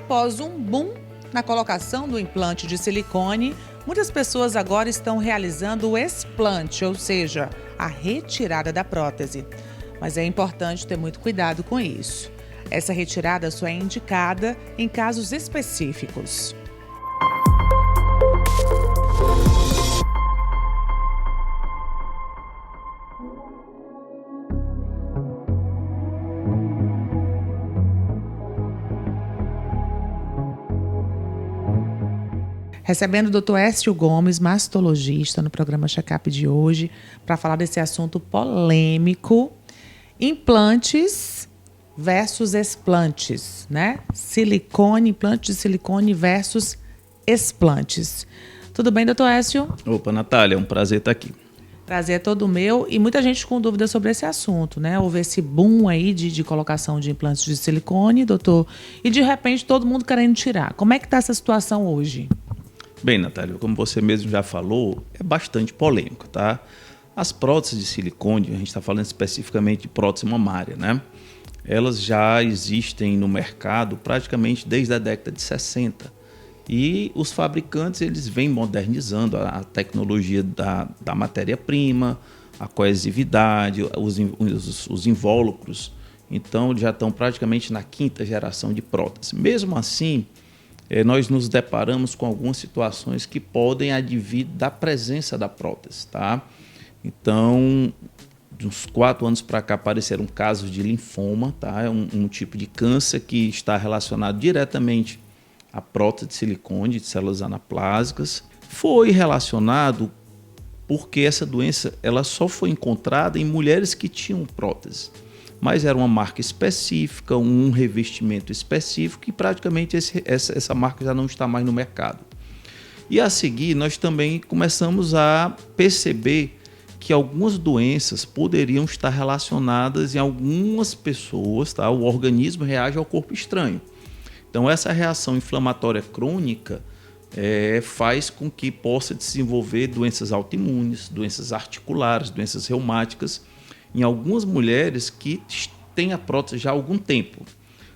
Após um boom na colocação do implante de silicone, muitas pessoas agora estão realizando o explante, ou seja, a retirada da prótese. Mas é importante ter muito cuidado com isso. Essa retirada só é indicada em casos específicos. Recebendo o Dr. Écio Gomes, mastologista, no programa Check-up de hoje, para falar desse assunto polêmico, implantes versus explantes, né? Silicone, implante de silicone versus explantes. Tudo bem, doutor Écio? Opa, Natália, é um prazer estar aqui. Prazer é todo meu e muita gente com dúvida sobre esse assunto, né? Houve esse boom aí de colocação de implantes de silicone, doutor, e de repente todo mundo querendo tirar. Como é que está essa situação hoje? Bem, Natália, como você mesmo já falou, é bastante polêmico, tá? As próteses de silicone, a gente está falando especificamente de prótese mamária, né? Elas já existem no mercado praticamente desde a década de 60. E os fabricantes, eles vêm modernizando a tecnologia da matéria-prima, a coesividade, os invólucros. Então, já estão praticamente na 5ª geração de prótese. Mesmo assim, nós nos deparamos com algumas situações que podem advir da presença da prótese, tá? Então, de uns 4 anos para cá apareceram casos de linfoma, tá? É um tipo de câncer que está relacionado diretamente à prótese de silicone, de células anaplásicas. Foi relacionado porque essa doença ela só foi encontrada em mulheres que tinham prótese. Mas era uma marca específica, um revestimento específico e praticamente essa marca já não está mais no mercado. E a seguir, nós também começamos a perceber que algumas doenças poderiam estar relacionadas em algumas pessoas, tá? O organismo reage ao corpo estranho. Então, essa reação inflamatória crônica faz com que possa desenvolver doenças autoimunes, doenças articulares, doenças reumáticas, em algumas mulheres que têm a prótese já há algum tempo.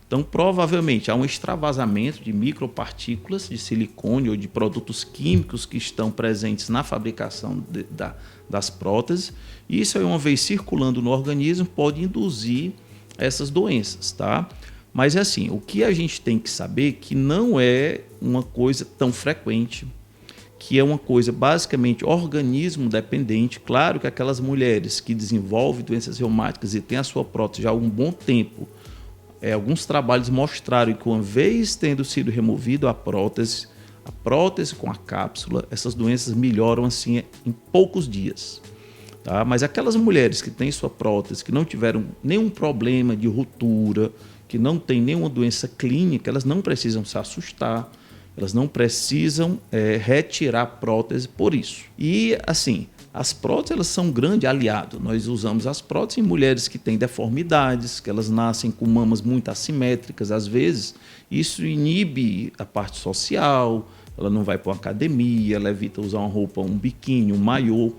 Então, provavelmente, há um extravasamento de micropartículas de silicone ou de produtos químicos que estão presentes na fabricação das próteses. E isso, uma vez circulando no organismo, pode induzir essas doenças, tá? Mas, assim, o que a gente tem que saber que não é uma coisa tão frequente, que é uma coisa basicamente organismo dependente. Claro que aquelas mulheres que desenvolvem doenças reumáticas e têm a sua prótese já há um bom tempo, alguns trabalhos mostraram que uma vez tendo sido removido a prótese com a cápsula, essas doenças melhoram assim em poucos dias. Tá? Mas aquelas mulheres que têm sua prótese, que não tiveram nenhum problema de ruptura, que não têm nenhuma doença clínica, elas não precisam se assustar. Elas não precisam retirar a prótese por isso. E, assim, as próteses elas são um grande aliado. Nós usamos as próteses em mulheres que têm deformidades, que elas nascem com mamas muito assimétricas, às vezes. Isso inibe a parte social, ela não vai para uma academia, ela evita usar uma roupa, um biquíni, um maiô.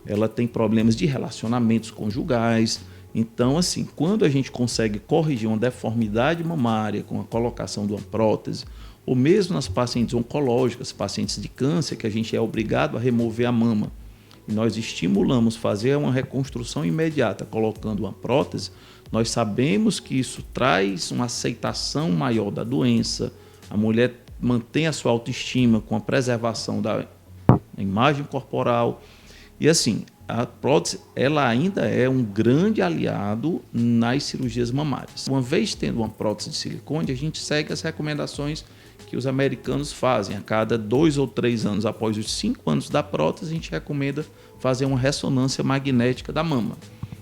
Ela tem problemas de relacionamentos conjugais. Então, assim, quando a gente consegue corrigir uma deformidade mamária com a colocação de uma prótese, ou mesmo nas pacientes oncológicas, pacientes de câncer, que a gente é obrigado a remover a mama, e nós estimulamos fazer uma reconstrução imediata colocando uma prótese, nós sabemos que isso traz uma aceitação maior da doença, a mulher mantém a sua autoestima com a preservação da imagem corporal, e assim, a prótese ela ainda é um grande aliado nas cirurgias mamárias. Uma vez tendo uma prótese de silicone, a gente segue as recomendações que os americanos fazem. A cada 2 ou 3 anos, após os 5 anos da prótese, a gente recomenda fazer uma ressonância magnética da mama.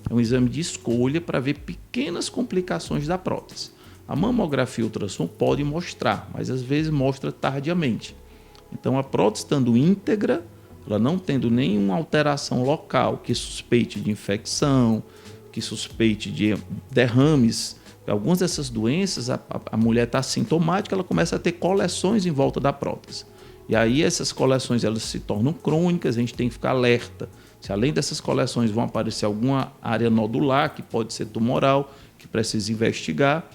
É um exame de escolha para ver pequenas complicações da prótese. A mamografia e o ultrassom pode mostrar, mas às vezes mostra tardiamente. Então, a prótese estando íntegra, ela não tendo nenhuma alteração local que suspeite de infecção, que suspeite de derrames, algumas dessas doenças, a mulher está assintomática, ela começa a ter coleções em volta da prótese. E aí essas coleções elas se tornam crônicas, a gente tem que ficar alerta. Se além dessas coleções vão aparecer alguma área nodular, que pode ser tumoral, que precisa investigar.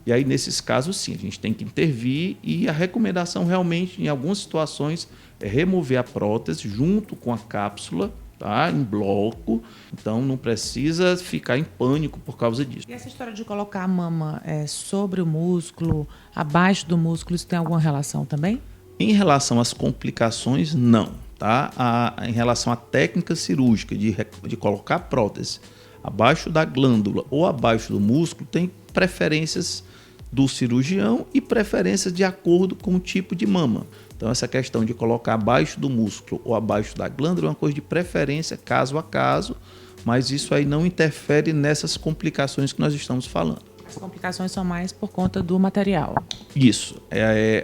E aí, nesses casos, sim, a gente tem que intervir e a recomendação realmente, em algumas situações, é remover a prótese junto com a cápsula, tá? Em bloco. Então, não precisa ficar em pânico por causa disso. E essa história de colocar a mama sobre o músculo, abaixo do músculo, isso tem alguma relação também? Em relação às complicações, não. Tá? Em relação à técnica cirúrgica de colocar a prótese abaixo da glândula ou abaixo do músculo, tem preferências do cirurgião e preferências de acordo com o tipo de mama. Então, essa questão de colocar abaixo do músculo ou abaixo da glândula é uma coisa de preferência, caso a caso, mas isso aí não interfere nessas complicações que nós estamos falando. As complicações são mais por conta do material. Isso.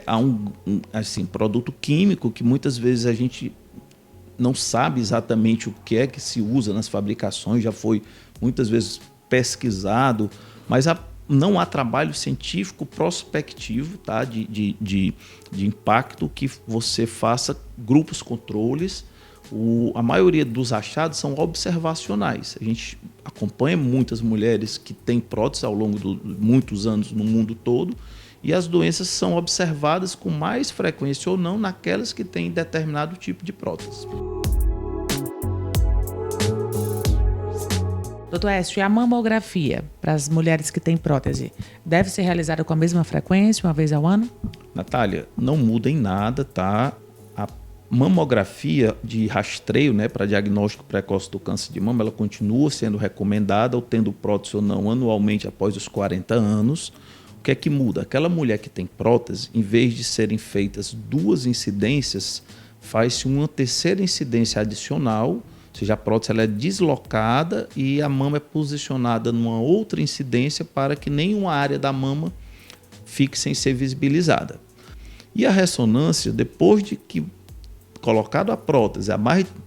Há um produto químico que muitas vezes a gente não sabe exatamente o que é que se usa nas fabricações, já foi muitas vezes pesquisado, mas não há trabalho científico prospectivo, tá? de impacto que você faça grupos controles. A maioria dos achados são observacionais. A gente acompanha muitas mulheres que têm prótese ao longo de muitos anos no mundo todo e as doenças são observadas com mais frequência ou não naquelas que têm determinado tipo de prótese. Doutor Écio, e a mamografia para as mulheres que têm prótese deve ser realizada com a mesma frequência, uma vez ao ano? Natália, não muda em nada, tá? A mamografia de rastreio, né, para diagnóstico precoce do câncer de mama, ela continua sendo recomendada, ou tendo prótese ou não, anualmente após os 40 anos. O que é que muda? Aquela mulher que tem prótese, em vez de serem feitas 2 incidências, faz-se uma terceira incidência adicional. Ou seja, a prótese ela é deslocada e a mama é posicionada numa outra incidência para que nenhuma área da mama fique sem ser visibilizada. E a ressonância, depois de que colocado a prótese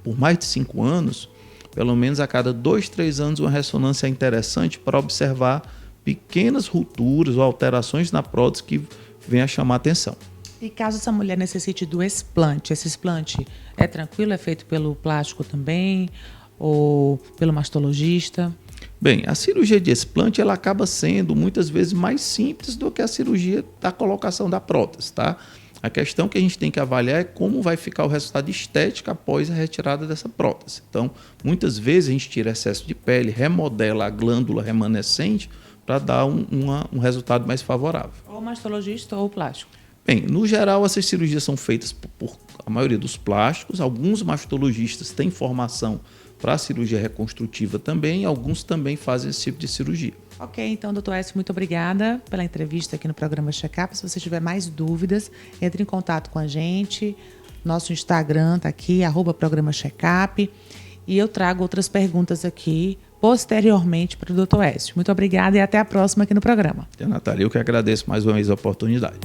por mais de 5 anos, pelo menos a cada 2, 3 anos, uma ressonância é interessante para observar pequenas rupturas ou alterações na prótese que venham a chamar a atenção. E caso essa mulher necessite do explante, esse explante é tranquilo? É feito pelo plástico também? Ou pelo mastologista? Bem, a cirurgia de explante ela acaba sendo muitas vezes mais simples do que a cirurgia da colocação da prótese, tá? A questão que a gente tem que avaliar é como vai ficar o resultado estético após a retirada dessa prótese. Então, muitas vezes a gente tira excesso de pele, remodela a glândula remanescente para dar um resultado mais favorável. Ou mastologista ou plástico? Bem, no geral, essas cirurgias são feitas por a maioria dos plásticos. Alguns mastologistas têm formação para a cirurgia reconstrutiva também, alguns também fazem esse tipo de cirurgia. Ok, então, doutor Écio, muito obrigada pela entrevista aqui no programa Check-up. Se você tiver mais dúvidas, entre em contato com a gente. Nosso Instagram está aqui, @programa Check-up. E eu trago outras perguntas aqui posteriormente para o doutor Écio. Muito obrigada e até a próxima aqui no programa. Natália, eu que agradeço mais uma vez a oportunidade.